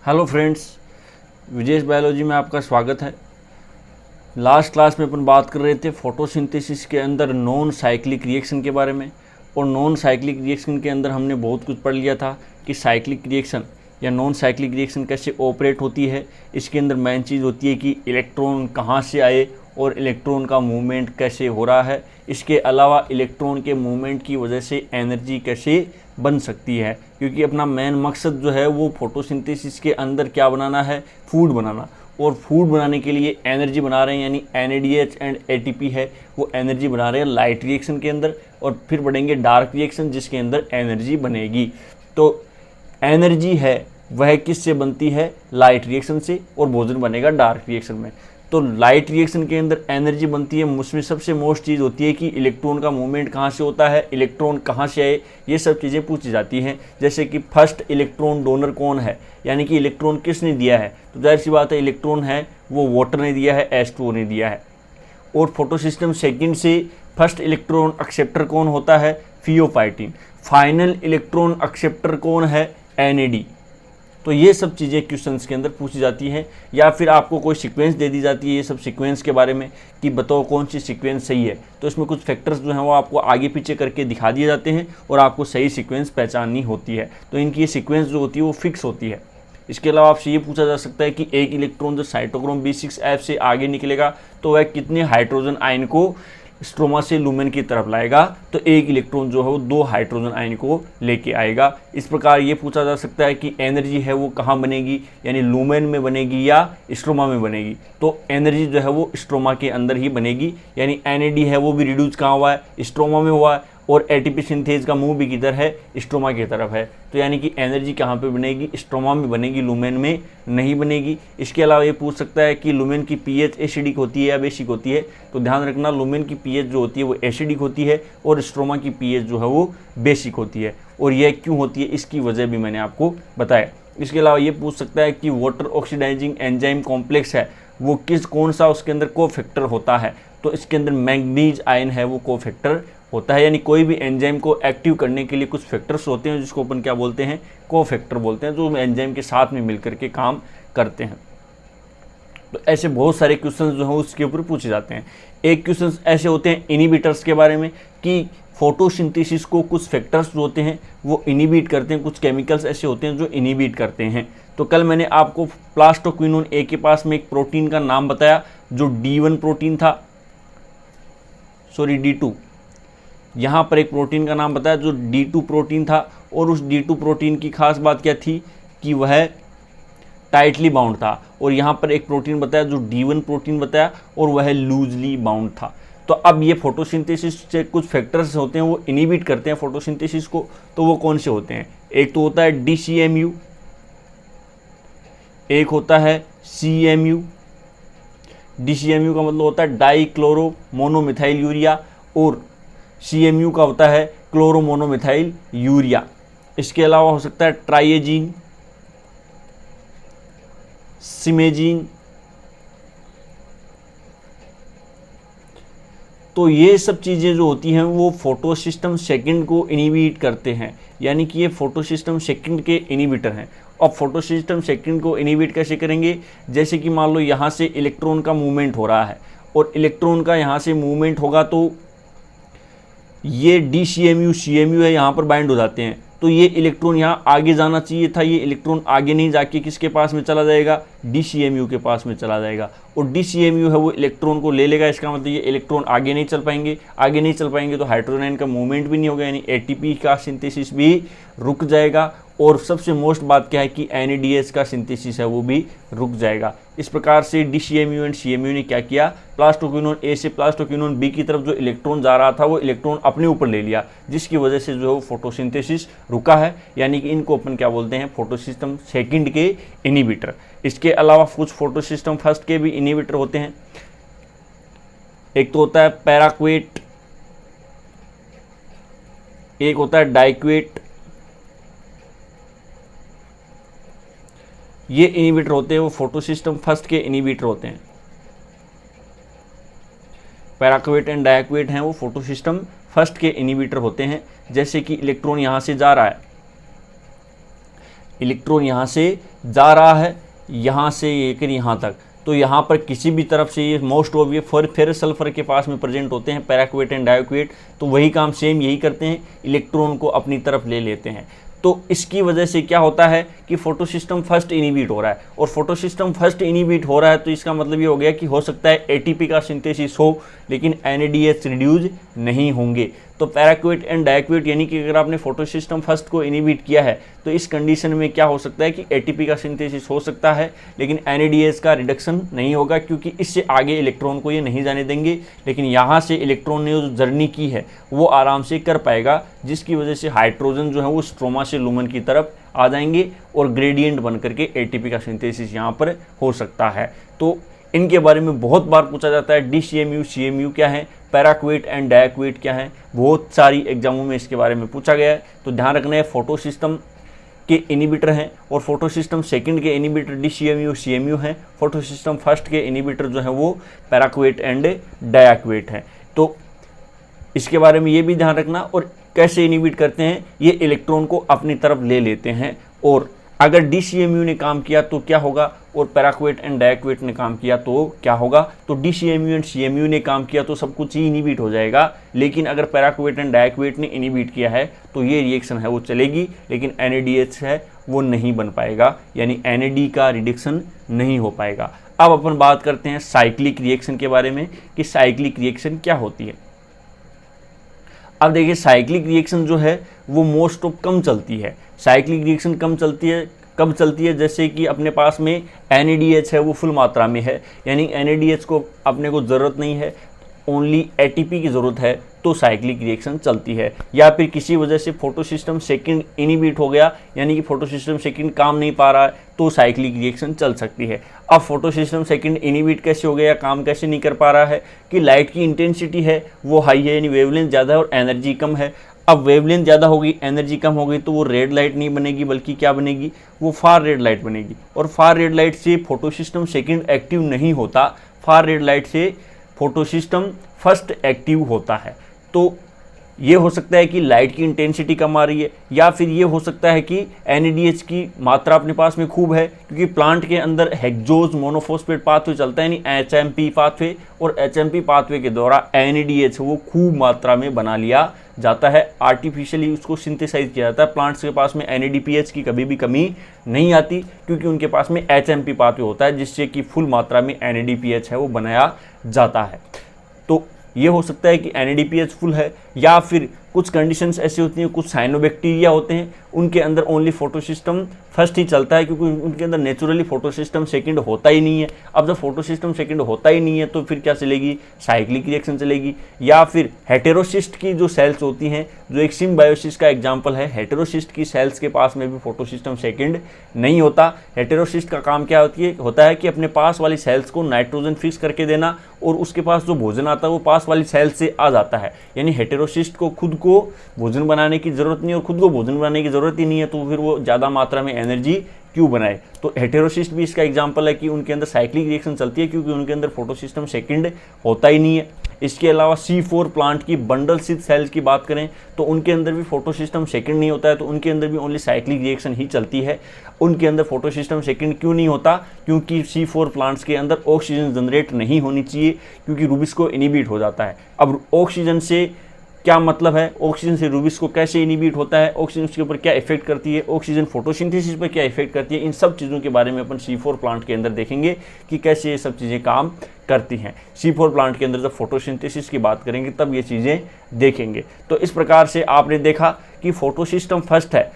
Hello friends, Vijesh biology में आपका स्वागत है। लास्ट क्लास में अपन बात कर रहे थे फोटोसिंथेसिस के अंदर नॉन साइक्लिक रिएक्शन के बारे में। और नॉन साइक्लिक रिएक्शन के अंदर हमने बहुत कुछ पढ़ लिया था कि साइक्लिक रिएक्शन या नॉन साइक्लिक रिएक्शन कैसे ऑपरेट होती है। इसके अंदर मेन चीज़ होती है कि इलेक्ट्रॉन कहाँ से आए और इलेक्ट्रॉन का मूवमेंट कैसे हो रहा है। इसके अलावा इलेक्ट्रॉन के मूवमेंट की वजह से एनर्जी कैसे बन सकती है, क्योंकि अपना मेन मकसद जो है वो फोटोसिंथेसिस के अंदर क्या बनाना है, फूड बनाना। और फूड बनाने के लिए एनर्जी बना रहे हैं, यानी NADH एंड ATP है वो एनर्जी बना रहे हैं लाइट रिएक्शन के अंदर। और फिर बढ़ेंगे डार्क रिएक्शन जिसके अंदर एनर्जी बनेगी। तो एनर्जी है वह किससे बनती है, लाइट रिएक्शन से, और भोजन बनेगा डार्क रिएक्शन में। तो लाइट रिएक्शन के अंदर एनर्जी बनती है, उसमें सबसे मोस्ट चीज़ होती है कि इलेक्ट्रॉन का मूवमेंट कहाँ से होता है, इलेक्ट्रॉन कहाँ से आए, ये सब चीज़ें पूछी जाती हैं। जैसे कि फर्स्ट इलेक्ट्रॉन डोनर कौन है, यानी कि इलेक्ट्रॉन किसने दिया है, तो जाहिर सी बात है इलेक्ट्रॉन है वो वाटर ने दिया है, H2O ने दिया है। और फोटोसिस्टम सेकंड से फर्स्ट इलेक्ट्रॉन एक्सेप्टर कौन होता है, फियोफाइटिन। फाइनल इलेक्ट्रॉन एक्सेप्टर कौन है, NAD। तो ये सब चीज़ें क्वेश्चंस के अंदर पूछी जाती हैं, या फिर आपको कोई सीक्वेंस दे दी जाती है ये सब सीक्वेंस के बारे में कि बताओ कौन सी सीक्वेंस सही है। तो इसमें कुछ फैक्टर्स जो हैं वो आपको आगे पीछे करके दिखा दिए जाते हैं और आपको सही सीक्वेंस पहचाननी होती है। तो इनकी ये सीक्वेंस जो होती है वो फिक्स होती है। इसके अलावा आपसे ये पूछा जा सकता है कि एक इलेक्ट्रॉन जो साइटोक्रोम B6F से आगे निकलेगा तो वह कितने हाइड्रोजन आयन को स्ट्रोमा से लुमेन की तरफ लाएगा, तो एक इलेक्ट्रॉन जो है वो 2 हाइड्रोजन आयन को लेके आएगा। इस प्रकार ये पूछा जा सकता है कि एनर्जी है वो कहाँ बनेगी, यानी लुमेन में बनेगी या स्ट्रोमा में बनेगी। तो एनर्जी जो है वो स्ट्रोमा के अंदर ही बनेगी, यानी NAD है वो भी रिड्यूस कहाँ हुआ है, स्ट्रोमा में हुआ है। और ATP सिंथेज का मूव भी किधर है, स्ट्रोमा की तरफ है। तो यानी कि एनर्जी कहाँ पे बनेगी, स्ट्रोमा में बनेगी, लुमेन में नहीं बनेगी। इसके अलावा ये पूछ सकता है कि लुमेन की pH एसिडिक होती है या बेसिक होती है। तो ध्यान रखना, लुमेन की pH जो होती है वो एसिडिक होती है और स्ट्रोमा की pH जो है वो बेसिक होती है। और यह क्यों होती है इसकी वजह भी मैंने आपको बताया। इसके अलावा ये पूछ सकता है कि वाटर ऑक्सीडाइजिंग एंजाइम कॉम्प्लेक्स है वो कौन सा उसके अंदर कोफैक्टर होता है। तो इसके अंदर मैंगनीज आयन है वो कोफैक्टर होता है, यानी कोई भी एंजाइम को एक्टिव करने के लिए कुछ फैक्टर्स होते हैं जिसको अपन क्या बोलते हैं, कोफैक्टर बोलते हैं, जो एंजाइम के साथ में मिलकर के काम करते हैं। तो ऐसे बहुत सारे क्वेश्चंस जो हैं उसके ऊपर पूछे जाते हैं। एक क्वेश्चंस ऐसे होते हैं इनिबिटर्स के बारे में कि फोटोसिंथेसिस को कुछ फैक्टर्स जो होते हैं वो इनिबिट करते हैं, कुछ केमिकल्स ऐसे होते हैं जो इनिबिट करते हैं। तो कल मैंने आपको प्लास्टोक्विनोन A के पास में एक प्रोटीन का नाम बताया जो D1 प्रोटीन था, सॉरी D2। यहाँ पर एक प्रोटीन का नाम बताया जो D2 प्रोटीन था। और उस D2 प्रोटीन की खास बात क्या थी कि वह टाइटली बाउंड था। और यहाँ पर एक प्रोटीन बताया जो D1 प्रोटीन बताया और वह लूजली बाउंड था। तो अब ये फोटोसिंथेसिस से कुछ फैक्टर्स होते हैं वो इनिबिट करते हैं फोटोसिंथेसिस को। तो वो कौन से होते हैं, एक तो होता है DCMU, एक होता है CMU। DCMU का मतलब होता है डाइक्लोरो मोनोमिथाइल यूरिया और CMU का होता है क्लोरो मोनोमिथाइल यूरिया। इसके अलावा हो सकता है ट्राइएजीन, सिमेजीन। तो ये सब चीज़ें जो होती हैं वो फोटोसिस्टम सेकंड को इनिबिट करते हैं, यानी कि ये फोटोसिस्टम सेकंड के इनिबिटर हैं। और फोटोसिस्टम सेकंड को इनिबिट कैसे करेंगे, जैसे कि मान लो यहाँ से इलेक्ट्रॉन का मूवमेंट हो रहा है और इलेक्ट्रॉन का यहाँ से मूवमेंट होगा तो ये DCMU CMU है यहाँ पर बाइंड हो जाते हैं। तो ये इलेक्ट्रॉन यहाँ आगे जाना चाहिए था, ये इलेक्ट्रॉन आगे नहीं जाके किसके पास में चला जाएगा, DCMU के पास में चला जाएगा। और DCMU है वो इलेक्ट्रॉन को ले लेगा। इसका मतलब ये इलेक्ट्रॉन आगे नहीं चल पाएंगे, आगे नहीं चल पाएंगे तो हाइड्रोजन आयन का मूवमेंट भी नहीं होगा, यानी ATP का सिंथेसिस भी रुक जाएगा। और सबसे मोस्ट बात क्या है कि NADH का सिंथेसिस है वो भी रुक जाएगा। इस प्रकार से DCMU एंड CMU ने क्या किया, प्लास्टोक्विनोन A से प्लास्टोक्विनोन B की तरफ जो इलेक्ट्रॉन जा रहा था वो इलेक्ट्रॉन अपने ऊपर ले लिया, जिसकी वजह से जो है वो फोटोसिंथेसिस रुका है। यानी कि इनको अपन क्या बोलते हैं, फोटोसिस्टम सेकंड के इनिबिटर। इसके अलावा कुछ फोटोसिस्टम फर्स्ट के भी इनिबिटर होते हैं। एक तो होता है पैराक्वेट, एक होता है डाइक्वेट। ये इनिबिटर होते हैं वो फोटोसिस्टम फर्स्ट के इनिबिटर होते हैं। पैराक्वेट एंड डाइक्वेट हैं वो फोटोसिस्टम फर्स्ट के इनिबिटर होते हैं। जैसे कि इलेक्ट्रॉन यहाँ से जा रहा है, इलेक्ट्रॉन यहाँ से जा रहा है, यहाँ से लेकर यहाँ तक, तो यहाँ पर किसी भी तरफ से ये मोस्ट ऑफ ये फेरस सल्फर के पास में प्रेजेंट होते हैं, पैराक्वेट एंड डायोक्वेट, तो वही काम सेम यही करते हैं, इलेक्ट्रॉन को अपनी तरफ ले लेते हैं। तो इसकी वजह से क्या होता है कि फोटोसिस्टम फर्स्ट इनिबिट हो रहा है, और फोटोसिस्टम फर्स्ट इनिबिट हो रहा है तो इसका मतलब ये हो गया कि हो सकता है एटीपी का सिंथेसिस हो लेकिन एनएडीएच रिड्यूस नहीं होंगे। तो पैराक्वेट एंड डायक्वेट यानी कि अगर आपने फोटोसिस्टम फर्स्ट को इनिबिट किया है तो इस कंडीशन में क्या हो सकता है कि एटीपी का सिंथेसिस हो सकता है लेकिन एनएडीएच का रिडक्शन नहीं होगा, क्योंकि इससे आगे इलेक्ट्रॉन को ये नहीं जाने देंगे। लेकिन यहाँ से इलेक्ट्रॉन ने जो जर्नी की है वो आराम से कर पाएगा, जिसकी वजह से हाइड्रोजन जो है वो स्ट्रोमा से लुमेन की तरफ आ जाएंगे और ग्रेडियंट बन करके एटीपी का सिंथेसिस यहाँ पर हो सकता है। तो इनके बारे में बहुत बार पूछा जाता है, डीसीएमयू सीएमयू क्या है, पैराक्वेट एंड डायक्वेट क्या है, बहुत सारी एग्जामों में इसके बारे में पूछा गया है। तो ध्यान रखना है, फोटोसिस्टम के इनिबिटर हैं और फोटोसिस्टम सेकंड के इनिबिटर डीसीएमयू सीएमयू हैं, फोटोसिस्टम फर्स्ट के इनिबिटर जो है वो पैराक्वेट एंड डायक्वेट हैं। तो इसके बारे में ये भी ध्यान रखना। और कैसे इनिबिट करते हैं, ये इलेक्ट्रॉन को अपनी तरफ ले लेते हैं, और अगर डीसीएमयू ने काम किया तो क्या होगा और पैराक्वेट एंड डायक्वेट ने काम किया तो क्या होगा। तो डीसीएमयू एंड सीएमयू ने काम किया तो सब कुछ ही इनिबिट हो जाएगा, लेकिन अगर पैराक्वेट एंड डायक्वेट ने इनिबिट किया है तो ये रिएक्शन है वो चलेगी, लेकिन एनएडीएच है वो नहीं बन पाएगा, यानी एनएडी का रिडक्शन नहीं हो पाएगा। अब अपन बात करते हैं साइक्लिक रिएक्शन के बारे में कि साइक्लिक रिएक्शन क्या होती है। अब देखिए, साइक्लिक रिएक्शन जो है वो मोस्ट ऑफ कम चलती है। साइक्लिक रिएक्शन कम चलती है जैसे कि अपने पास में NADH है वो फुल मात्रा में है, यानी NADH को अपने को ज़रूरत नहीं है, ओनली ATP की ज़रूरत है, तो साइक्लिक रिएक्शन चलती है। या फिर किसी वजह से फोटोसिस्टम सेकंड इनिबिट हो गया, यानी कि फोटोसिस्टम सेकंड काम नहीं पा रहा है, तो साइक्लिक रिएक्शन चल सकती है। अब फोटोसिस्टम सेकंड इनिबिट कैसे हो गया, काम कैसे नहीं कर पा रहा है कि लाइट की इंटेंसिटी है वो हाई है, यानी वेवलेंथ ज़्यादा है और एनर्जी कम है। अब वेवलेंथ ज़्यादा होगी, एनर्जी कम हो गई, तो वो रेड लाइट नहीं बनेगी, बल्कि क्या बनेगी, वो फार रेड लाइट बनेगी। और फार रेड लाइट से फोटोसिस्टम सेकंड एक्टिव नहीं होता, फार रेड लाइट से फोटोसिस्टम फर्स्ट एक्टिव होता है। तो ये हो सकता है कि लाइट की इंटेंसिटी कम आ रही है, या फिर ये हो सकता है कि NADH की मात्रा अपने पास में खूब है, क्योंकि प्लांट के अंदर हेक्सोज मोनोफॉस्फेट पाथवे चलता है, यानी HMP पाथवे, और HMP पाथवे के द्वारा NADH वो खूब मात्रा में बना लिया जाता है, आर्टिफिशियली उसको सिंथेसाइज किया जाता है। प्लांट्स के पास में NADPH की कभी भी कमी नहीं आती, क्योंकि उनके पास में HMP पाथवे होता है, जिससे कि फुल मात्रा में NADPH है वो बनाया जाता है। तो ये हो सकता है कि NADPH फुल है, या फिर कुछ कंडीशंस ऐसी होती हैं, कुछ साइनोबैक्टीरिया होते हैं, उनके अंदर ओनली फोटोसिस्टम फर्स्ट ही चलता है, क्योंकि उनके अंदर नेचुरली फोटोसिस्टम सेकंड होता ही नहीं है। अब जब फोटोसिस्टम सेकंड होता ही नहीं है तो फिर क्या चलेगी, साइक्लिक रिएक्शन चलेगी। या फिर हेटेरोसिस्ट की जो सेल्स होती हैं, जो एक सिम्बायोसिस का एग्जाम्पल है, हेटेरोसिस्ट की सेल्स के पास में भी फोटोसिस्टम सेकंड नहीं होता। हेटेरोसिस्ट का काम क्या होता है कि अपने पास वाली सेल्स को नाइट्रोजन फिक्स करके देना, और उसके पास जो भोजन आता है वो पास वाली सेल से आ जाता है, यानी हेटेरोसिस्ट को खुद को भोजन बनाने की जरूरत नहीं, और खुद को भोजन बनाने की जरूरत ही नहीं है, तो फिर वो ज़्यादा मात्रा में एनर्जी क्यों बनाए। तो हेटेरोसिस्ट भी इसका एग्जांपल है कि उनके अंदर साइक्लिक रिएक्शन चलती है, क्योंकि उनके अंदर फोटोसिस्टम सेकंड होता ही नहीं है। इसके अलावा C4 प्लांट की बंडल सिथ सेल्स की बात करें तो उनके अंदर भी फोटोसिस्टम सेकंड नहीं होता है, तो उनके अंदर भी ओनली साइक्लिक रिएक्शन ही चलती है। उनके अंदर फोटोसिस्टम सेकंड क्यों नहीं होता, क्योंकि C4 प्लांट्स के अंदर ऑक्सीजन जनरेट नहीं होनी चाहिए, क्योंकि रूबिस्को इनिबिट हो जाता है। अब ऑक्सीजन से क्या मतलब है, ऑक्सीजन से रूबिस्को कैसे इनिबिट होता है, ऑक्सीजन के ऊपर क्या इफेक्ट करती है, ऑक्सीजन फोटोसिंथेसिस पर क्या इफेक्ट करती है, इन सब चीज़ों के बारे में अपन C4 प्लांट के अंदर देखेंगे कि कैसे ये सब चीज़ें काम करती हैं। C4 प्लांट के अंदर जब फोटोसिंथेसिस की बात करेंगे तब ये चीज़ें देखेंगे। तो इस प्रकार से आपने देखा कि फोटोसिस्टम फर्स्ट है,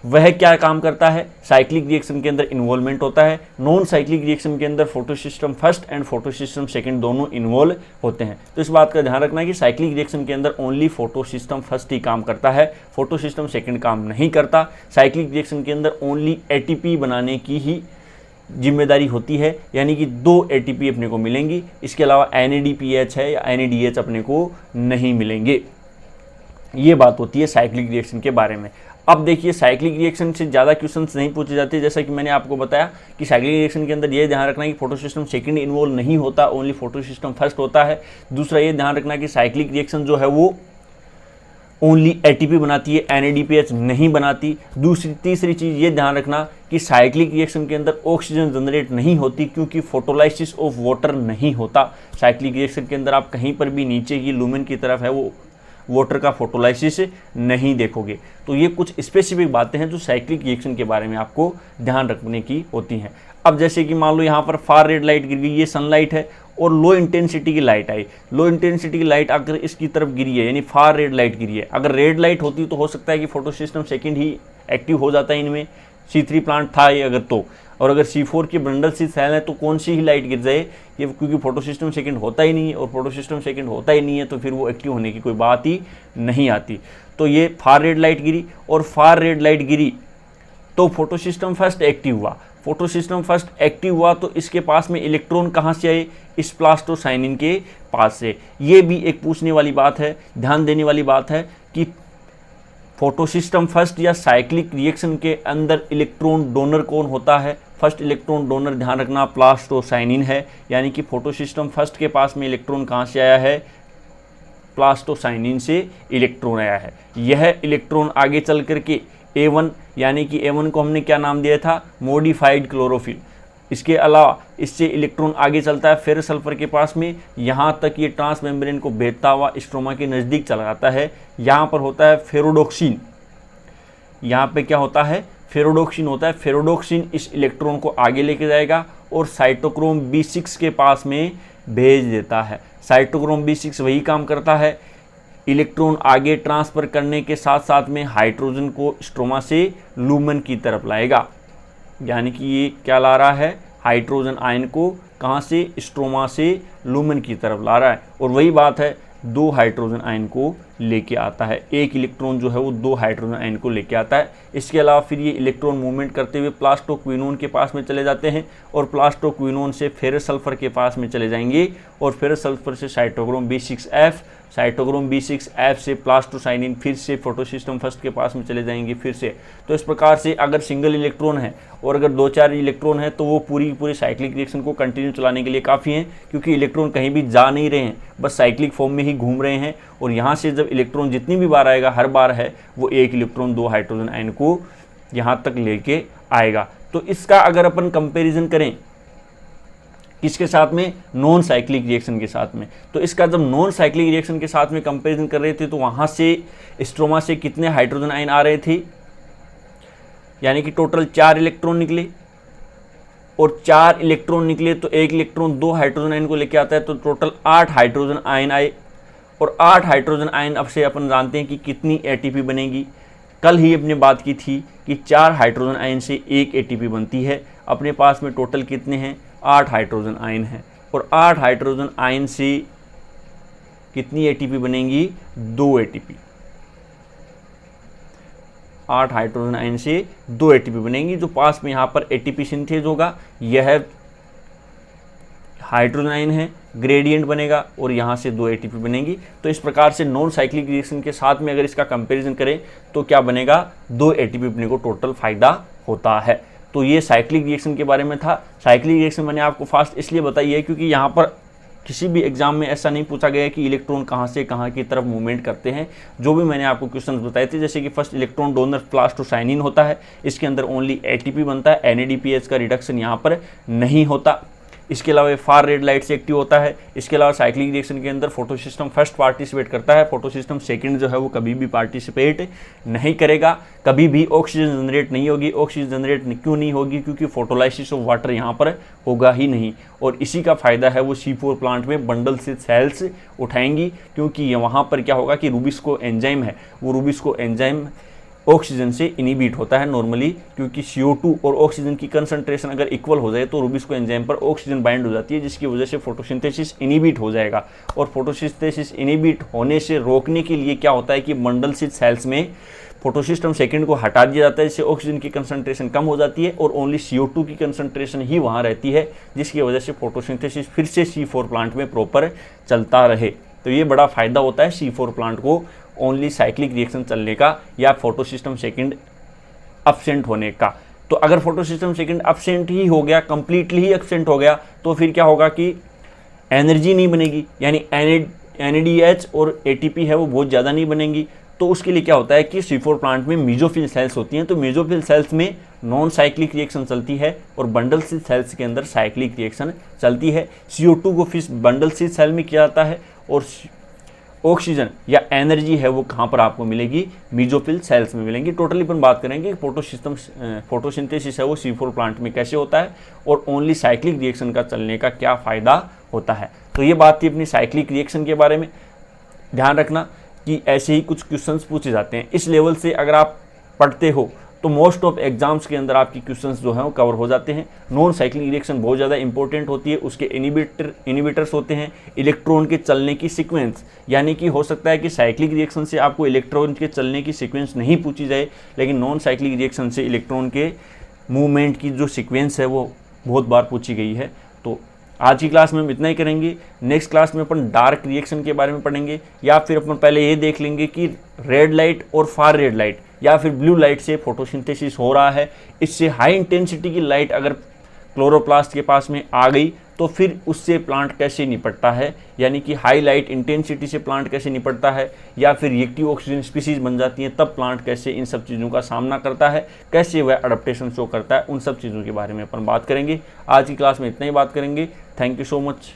वह क्या काम करता है, साइक्लिक रिएक्शन के अंदर इन्वॉल्वमेंट होता है। नॉन साइक्लिक रिएक्शन के अंदर photosystem first and photosystem second दोनों इन्वॉल्व होते हैं। तो इस बात का ध्यान रखना है कि साइक्लिक रिएक्शन के अंदर ओनली फोटोसिस्टम फर्स्ट ही काम करता है, फोटोसिस्टम सेकंड काम नहीं करता। साइक्लिक रिएक्शन के अंदर ओनली ATP बनाने की ही जिम्मेदारी होती है, यानी कि 2 ATP अपने को मिलेंगी, इसके अलावा NADPH है या NADH अपने को नहीं मिलेंगे। ये बात होती है साइक्लिक रिएक्शन के बारे में। अब देखिए, साइक्लिक रिएक्शन से ज़्यादा क्वेश्चंस नहीं पूछे जाते, जैसा कि मैंने आपको बताया कि साइक्लिक रिएक्शन के अंदर ये ध्यान रखना है कि फोटोसिस्टम सेकंड इन्वॉल्व नहीं होता, ओनली फोटोसिस्टम फर्स्ट होता है। दूसरा ये ध्यान रखना है कि साइक्लिक रिएक्शन जो है वो ओनली एटीपी बनाती है, एनएडीपीएच नहीं बनाती। तीसरी चीज़ ये ध्यान रखना कि साइक्लिक रिएक्शन के अंदर ऑक्सीजन जनरेट नहीं होती, क्योंकि फोटोलाइसिस ऑफ वाटर नहीं होता। साइक्लिक रिएक्शन के अंदर आप कहीं पर भी नीचे की लुमेन की तरफ है वो वाटर का फोटोलाइसिस नहीं देखोगे। तो ये कुछ स्पेसिफिक बातें हैं जो साइक्लिक रिएक्शन के बारे में आपको ध्यान रखने की होती हैं। अब जैसे कि मान लो यहाँ पर फार रेड लाइट गिर गई, ये सनलाइट है और लो इंटेंसिटी की लाइट आई। लो इंटेंसिटी की लाइट अगर इसकी तरफ गिरी है यानी फार रेड लाइट गिरी है, अगर रेड लाइट होती तो हो सकता है कि फोटो सिस्टम सेकेंड ही एक्टिव हो जाता है इनमें, C3 प्लांट था ये अगर तो। और अगर C4 की बंडल सी सेल है तो कौन सी ही लाइट गिर जाए ये, क्योंकि फोटो सिस्टम सेकेंड होता ही नहीं है, और फोटो सिस्टम सेकेंड होता ही नहीं है तो फिर वो एक्टिव होने की कोई बात ही नहीं आती। तो ये फार रेड लाइट गिरी और फार रेड लाइट गिरी तो फोटो सिस्टम फर्स्ट एक्टिव हुआ। फोटो सिस्टम फर्स्ट एक्टिव हुआ तो इसके पास में इलेक्ट्रॉन कहाँ से आए, इस प्लास्टोसाइनिन के पास से। ये भी एक पूछने वाली बात है, ध्यान देने वाली बात है कि फोटो सिस्टम फर्स्ट या साइक्लिक रिएक्शन के अंदर इलेक्ट्रॉन डोनर कौन होता है। फर्स्ट इलेक्ट्रॉन डोनर ध्यान रखना प्लास्टोसाइनिन है, यानी कि फोटो सिस्टम फर्स्ट के पास में इलेक्ट्रॉन कहाँ से आया है, प्लास्टोसाइनिन से इलेक्ट्रॉन आया है। यह इलेक्ट्रॉन आगे चल करके A1, यानी कि A1 को हमने क्या नाम दिया था, मॉडिफाइड क्लोरोफिल। इसके अलावा इससे इलेक्ट्रॉन आगे चलता है फेरस सल्फर के पास में, यहाँ तक ये ट्रांस मेम्ब्रेन को भेदता हुआ स्ट्रोमा के नज़दीक चला जाता है। यहाँ पर होता है फेरोडोक्सिन, यहाँ पे क्या होता है, फेरोडोक्सिन होता है। फेरोडोक्सिन इस इलेक्ट्रॉन को आगे लेके जाएगा और साइटोक्रोम B6 के पास में भेज देता है। साइटोक्रोम B6 वही काम करता है, इलेक्ट्रॉन आगे ट्रांसफ़र करने के साथ साथ में हाइड्रोजन को स्ट्रोमा से लूमेन की तरफ लाएगा। यानी कि ये क्या ला रहा है, हाइड्रोजन आयन को कहाँ से, स्ट्रोमा से लूमेन की तरफ ला रहा है। और वही बात है, 2 हाइड्रोजन आयन को लेके आता है। एक इलेक्ट्रॉन जो है वो 2 हाइड्रोजन आयन को लेके आता है। इसके अलावा फिर ये इलेक्ट्रॉन मूवमेंट करते हुए प्लास्टोक्विनोन के पास में चले जाते हैं और प्लास्टोक्विनोन से फेरस सल्फर के पास में चले जाएंगे और फेरस सल्फर से साइटोक्रोम B6F, साइटोक्रोम B6F से प्लास्टोसाइनिन, फिर से फोटोसिस्टम फर्स्ट के पास में चले जाएंगे फिर से। तो इस प्रकार से अगर सिंगल इलेक्ट्रॉन है और अगर 2-4 इलेक्ट्रॉन है तो वो पूरी साइक्लिक रिएक्शन को कंटिन्यू चलाने के लिए काफ़ी हैं, क्योंकि इलेक्ट्रॉन कहीं भी जा नहीं रहे हैं, बस साइक्लिक फॉर्म में ही घूम रहे हैं। और यहाँ से जब इलेक्ट्रॉन जितनी भी बार आएगा, हर बार है वो एक इलेक्ट्रॉन 2 हाइड्रोजन आयन को यहाँ तक लेके आएगा। तो इसका अगर अपन कंपैरिजन करें किसके साथ में, नॉन साइक्लिक रिएक्शन के साथ में, तो इसका जब नॉन साइक्लिक रिएक्शन के साथ में कंपैरिजन कर रहे थे तो वहाँ से स्ट्रोमा से कितने हाइड्रोजन आयन आ रहे थे, यानी कि टोटल 4 इलेक्ट्रॉन निकले। और 4 इलेक्ट्रॉन निकले तो एक इलेक्ट्रॉन 2 हाइड्रोजन आयन को लेके आता है, तो टोटल 8 हाइड्रोजन आयन आए। और 8 हाइड्रोजन आयन अब से अपन जानते हैं कि कितनी ATP बनेगी। कल ही अपने बात की थी कि 4 हाइड्रोजन आयन से 1 ATP बनती है। अपने पास में टोटल कितने हैं, 8 हाइड्रोजन आयन हैं। और 8 हाइड्रोजन आयन से कितनी ATP बनेंगी, 2 ATP। 8 हाइड्रोजन आयन से 2 ATP बनेंगी। जो पास में यहाँ पर ATP सिंथेज होगा, यह हाइड्रोजन आयन है, ग्रेडियंट बनेगा और यहाँ से 2 ATP बनेंगी। तो इस प्रकार से नॉन साइक्लिक रिएक्शन के साथ में अगर इसका कंपैरिजन करें तो क्या बनेगा, 2 ATP अपने को टोटल फायदा होता है। तो ये साइक्लिक रिएक्शन के बारे में था। साइक्लिक रिएक्शन मैंने आपको फास्ट इसलिए बताई है क्योंकि यहाँ पर किसी भी एग्जाम में ऐसा नहीं पूछा गया है कि इलेक्ट्रॉन कहाँ से कहाँ की तरफ मूवमेंट करते हैं। जो भी मैंने आपको क्वेश्चंस बताए थे, जैसे कि फर्स्ट इलेक्ट्रॉन डोनर प्लास्टोसाइनिन होता है, इसके अंदर ओनली ATP बनता है, NADPH का रिडक्शन यहाँ पर नहीं होता। इसके अलावा फार रेड लाइट से एक्टिव होता है। इसके अलावा साइक्लिक रिएक्शन के अंदर फोटो सिस्टम फर्स्ट पार्टिसिपेट करता है, फोटो सिस्टम सेकंड जो है वो कभी भी पार्टिसिपेट नहीं करेगा। कभी भी ऑक्सीजन जनरेट नहीं होगी। ऑक्सीजन जनरेट क्यों नहीं होगी, क्योंकि फोटोलाइसिस ऑफ वाटर यहाँ पर होगा ही नहीं। और इसी का फायदा है वो C4 प्लांट में बंडल से सेल्स उठाएंगी, क्योंकि वहाँ पर क्या होगा कि रूबिस्को एंजाइम है, वो रूबिस्को एंजाइम ऑक्सीजन से इनिबिट होता है नॉर्मली, क्योंकि CO2 और ऑक्सीजन की कंसंट्रेशन अगर इक्वल हो जाए तो रूबिस्को एंजाइम पर ऑक्सीजन बाइंड हो जाती है, जिसकी वजह से फोटोसिंथेसिस इनिबिट हो जाएगा। और फोटोसिंथेसिस इनिबिट होने से रोकने के लिए क्या होता है कि बंडलसिस सेल्स में फोटोसिस्टम सेकंड को हटा दिया जाता है, जिससे ऑक्सीजन की कंसंट्रेशन कम हो जाती है और ओनली CO2 की कंसंट्रेशन ही वहाँ रहती है, जिसकी वजह से फोटोसिंथेसिस फिर से C4 प्लांट में प्रॉपर चलता रहे। तो ये बड़ा फायदा होता है C4 प्लांट को ओनली साइक्लिक रिएक्शन चलने का या फोटोसिस्टम सेकंड एब्सेंट होने का। तो अगर फोटोसिस्टम सेकंड एब्सेंट ही हो गया, कंप्लीटली ही एब्सेंट हो गया, तो फिर क्या होगा कि एनर्जी नहीं बनेगी, यानी NADH और ATP है वो बहुत ज़्यादा नहीं बनेंगी। तो उसके लिए क्या होता है कि C4 प्लांट में मेसोफिल सेल्स होती हैं, तो मेसोफिल सेल्स में नॉन साइक्लिक रिएक्शन चलती है और बंडल सेल सेल्स के अंदर साइक्लिक रिएक्शन चलती है। CO2 को फिर बंडल सेल सेल में किया जाता है और ऑक्सीजन या एनर्जी है वो कहाँ पर आपको मिलेगी, मेसोफिल सेल्स में मिलेंगी। टोटली अपन बात करेंगे फोटोसिंथेसिस है वो C4 प्लांट में कैसे होता है और ओनली साइक्लिक रिएक्शन का चलने का क्या फ़ायदा होता है। तो ये बात थी अपनी साइक्लिक रिएक्शन के बारे में। ध्यान रखना कि ऐसे ही कुछ क्वेश्चंस पूछे जाते हैं। इस लेवल से अगर आप पढ़ते हो तो मोस्ट ऑफ एग्जाम्स के अंदर आपकी क्वेश्चंस जो हैं वो कवर हो जाते हैं। नॉन साइक्लिक रिएक्शन बहुत ज़्यादा इंपॉर्टेंट होती है, उसके इनिबिटर्स होते हैं, इलेक्ट्रॉन के चलने की सीक्वेंस, यानी कि हो सकता है कि साइक्लिक रिएक्शन से आपको इलेक्ट्रॉन के चलने की सीक्वेंस नहीं पूछी जाए, लेकिन नॉन साइक्लिक रिएक्शन से इलेक्ट्रॉन के मूवमेंट की जो सीक्वेंस है वो बहुत बार पूछी गई है। तो आज की क्लास में हम इतना ही करेंगे। नेक्स्ट क्लास में अपन डार्क रिएक्शन के बारे में पढ़ेंगे, या फिर अपन पहले ये देख लेंगे कि रेड लाइट और फार रेड लाइट या फिर ब्लू लाइट से फोटोसिंथेसिस हो रहा है। इससे हाई इंटेंसिटी की लाइट अगर क्लोरोप्लास्ट के पास में आ गई तो फिर उससे प्लांट कैसे निपटता है, यानी कि हाई लाइट इंटेंसिटी से प्लांट कैसे निपटता है, या फिर रिएक्टिव ऑक्सीजन स्पीसीज बन जाती हैं तब प्लांट कैसे इन सब चीज़ों का सामना करता है, कैसे वह अडेप्टेशन शो करता है, उन सब चीज़ों के बारे में अपन बात करेंगे। आज की क्लास में इतना ही बात करेंगे। Thank you so much.